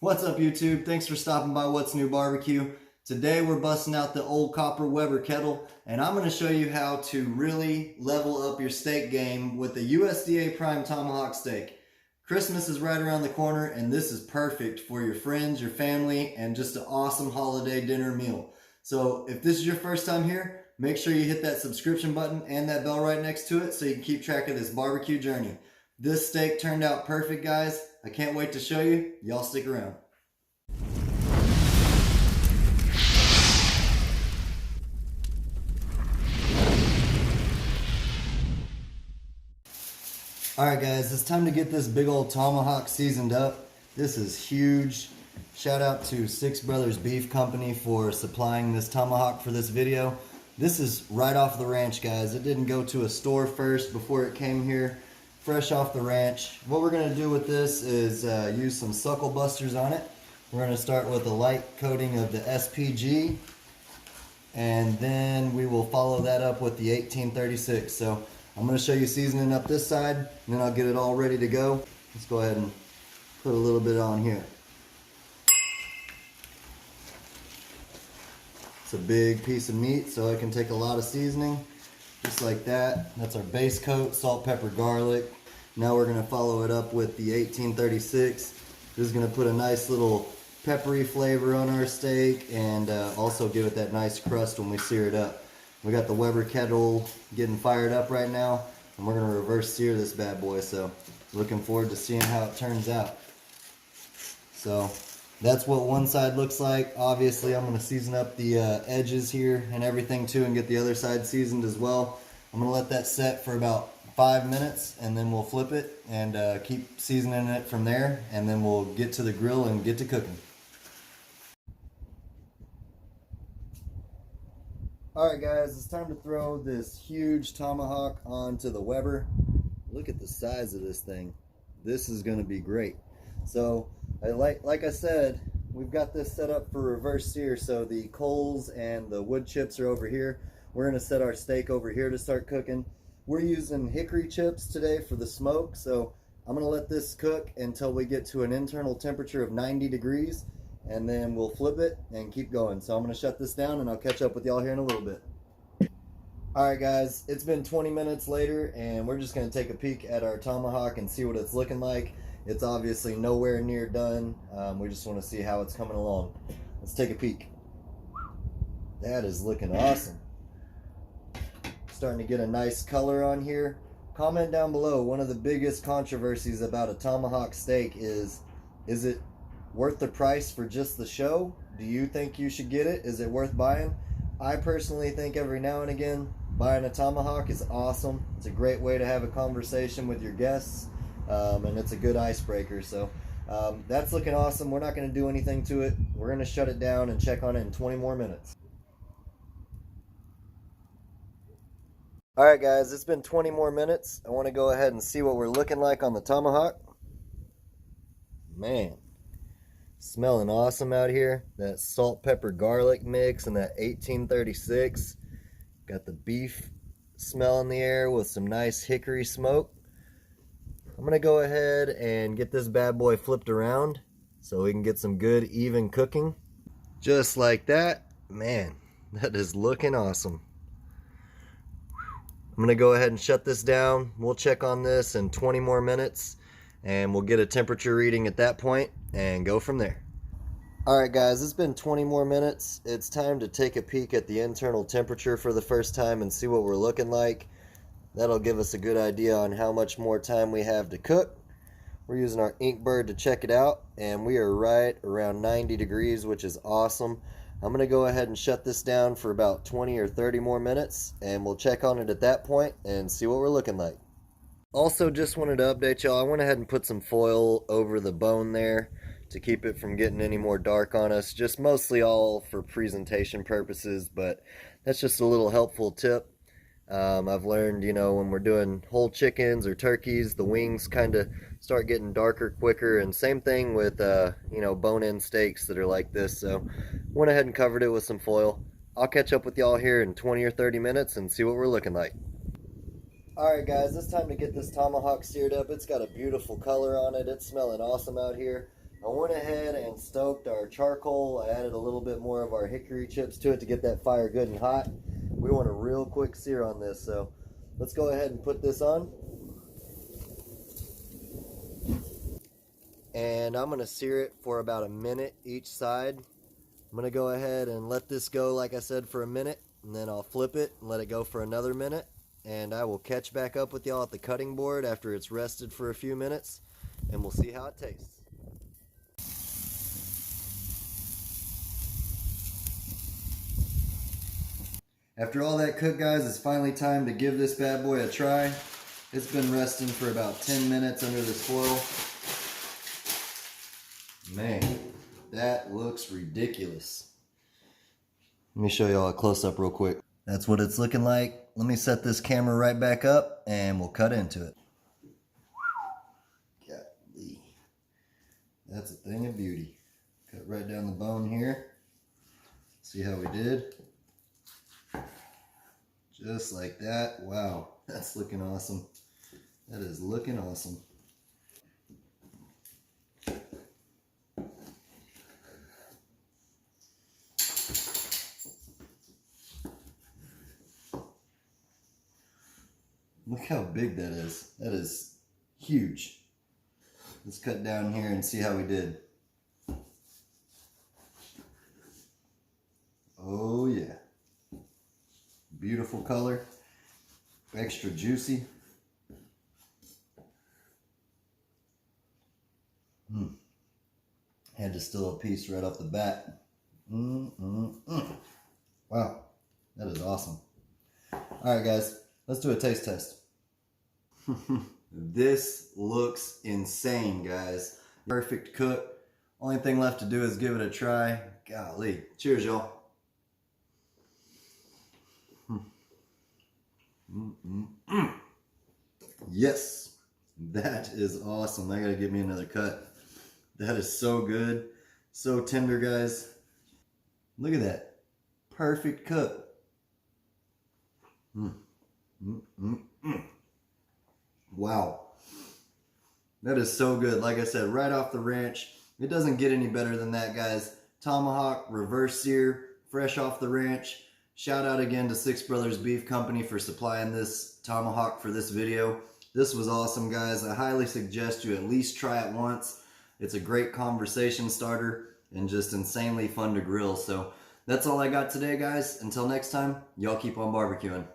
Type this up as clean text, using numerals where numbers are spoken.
What's up, YouTube? Thanks for stopping by What's New Barbecue. Today we're busting out the old copper Weber kettle, and I'm going to show you how to really level up your steak game with the USDA Prime Tomahawk steak. Christmas is right around the corner, and this is perfect for your friends, your family, and just an awesome holiday dinner meal. So if this is your first time here, make sure you hit that subscription button and that bell right next to it so you can keep track of this barbecue journey. This steak turned out perfect, guys. I can't wait to show you. Y'all stick around. Alright guys, it's time to get this big old tomahawk seasoned up. This is huge. Shout out to Six Brothers Beef Company for supplying this tomahawk for this video. This is right off the ranch, guys. It didn't go to a store first before it came here. Fresh off the ranch. What we're going to do with this is use some SuckleBusters on it. We're going to start with a light coating of the SPG, and then we will follow that up with the 1836. So I'm going to show you seasoning up this side, and then I'll get it all ready to go. Let's go ahead and put a little bit on here. It's a big piece of meat, so it can take a lot of seasoning. Just like that. That's our base coat, salt, pepper, garlic. Now we're going to follow it up with the 1836. This is going to put a nice little peppery flavor on our steak and also give it that nice crust when we sear it up. We got the Weber kettle getting fired up right now, and we're going to reverse sear this bad boy, so looking forward to seeing how it turns out. So that's what one side looks like. Obviously I'm going to season up the edges here and everything too, and get the other side seasoned as well. I'm going to let that set for about 5 minutes, and then we'll flip it and keep seasoning it from there, and then we'll get to the grill and get to cooking. Alright guys, it's time to throw this huge tomahawk onto the Weber. Look at the size of this thing. This is going to be great. So like I said, we've got this set up for reverse sear, so the coals and the wood chips are over here. We're going to set our steak over here to start cooking. We're using hickory chips today for the smoke, so I'm going to let this cook until we get to an internal temperature of 90 degrees, and then we'll flip it and keep going. So I'm going to shut this down, and I'll catch up with y'all here in a little bit. Alright guys, it's been 20 minutes later, and we're just going to take a peek at our tomahawk and see what it's looking like. It's obviously nowhere near done. We just want to see how it's coming along. Let's take a peek. That is looking awesome. Starting to get a nice color on here. Comment down below, one of the biggest controversies about a tomahawk steak is it worth the price for just the show? Do you think you should get it? Is it worth buying? I personally think every now and again buying a tomahawk is awesome. It's a great way to have a conversation with your guests, and it's a good icebreaker. So that's looking awesome. We're not going to do anything to it. We're going to shut it down and check on it in 20 more minutes. Alright guys, it's been 20 more minutes. I want to go ahead and see what we're looking like on the tomahawk. Man, smelling awesome out here. That salt, pepper, garlic mix and that 1836. Got the beef smell in the air with some nice hickory smoke. I'm going to go ahead and get this bad boy flipped around so we can get some good even cooking. Just like that. Man, that is looking awesome. I'm going to go ahead and shut this down. We'll check on this in 20 more minutes, and we'll get a temperature reading at that point and go from there. Alright guys, it's been 20 more minutes. It's time to take a peek at the internal temperature for the first time and see what we're looking like. That'll give us a good idea on how much more time we have to cook. We're using our inkbird to check it out, and we are right around 90 degrees, which is awesome. I'm going to go ahead and shut this down for about 20 or 30 more minutes, and we'll check on it at that point and see what we're looking like. Also, just wanted to update y'all. I went ahead and put some foil over the bone there to keep it from getting any more dark on us. Just mostly all for presentation purposes, but that's just a little helpful tip. I've learned, you know, when we're doing whole chickens or turkeys, the wings kind of start getting darker quicker, and same thing with, you know, bone-in steaks that are like this. So went ahead and covered it with some foil. I'll catch up with y'all here in 20 or 30 minutes and see what we're looking like. Alright guys, it's time to get this tomahawk seared up. It's got a beautiful color on it. It's smelling awesome out here. I went ahead and stoked our charcoal. I added a little bit more of our hickory chips to it to get that fire good and hot. We want a real quick sear on this, so let's go ahead and put this on. And I'm going to sear it for about a minute each side. I'm going to go ahead and let this go, like I said, for a minute, and then I'll flip it and let it go for another minute. And I will catch back up with y'all at the cutting board after it's rested for a few minutes, and we'll see how it tastes. After all that cooked, guys, it's finally time to give this bad boy a try. It's been resting for about 10 minutes under this foil. Man, that looks ridiculous. Let me show y'all a close-up real quick. That's what it's looking like. Let me set this camera right back up and we'll cut into it. Golly. That's a thing of beauty. Cut right down the bone here. See how we did? Just like that. Wow, that's looking awesome. That is looking awesome. Look how big that is. That is huge. Let's cut down here and see how we did. Oh yeah. Beautiful color. Extra juicy. Had to steal a piece right off the bat. Wow. That is awesome. Alright guys. Let's do a taste test. This looks insane, guys. Perfect cook. Only thing left to do is give it a try. Golly. Cheers, y'all. Yes. That is awesome. I gotta give me another cut. That is so good. So tender, guys. Look at that. Perfect cook. Wow. That is so good. Like I said, right off the ranch. It doesn't get any better than that, guys. Tomahawk, reverse sear, fresh off the ranch. Shout out again to Six Brothers Beef Company for supplying this tomahawk for this video. This was awesome, guys. I highly suggest you at least try it once. It's a great conversation starter and just insanely fun to grill. So that's all I got today, guys. Until next time, y'all keep on barbecuing.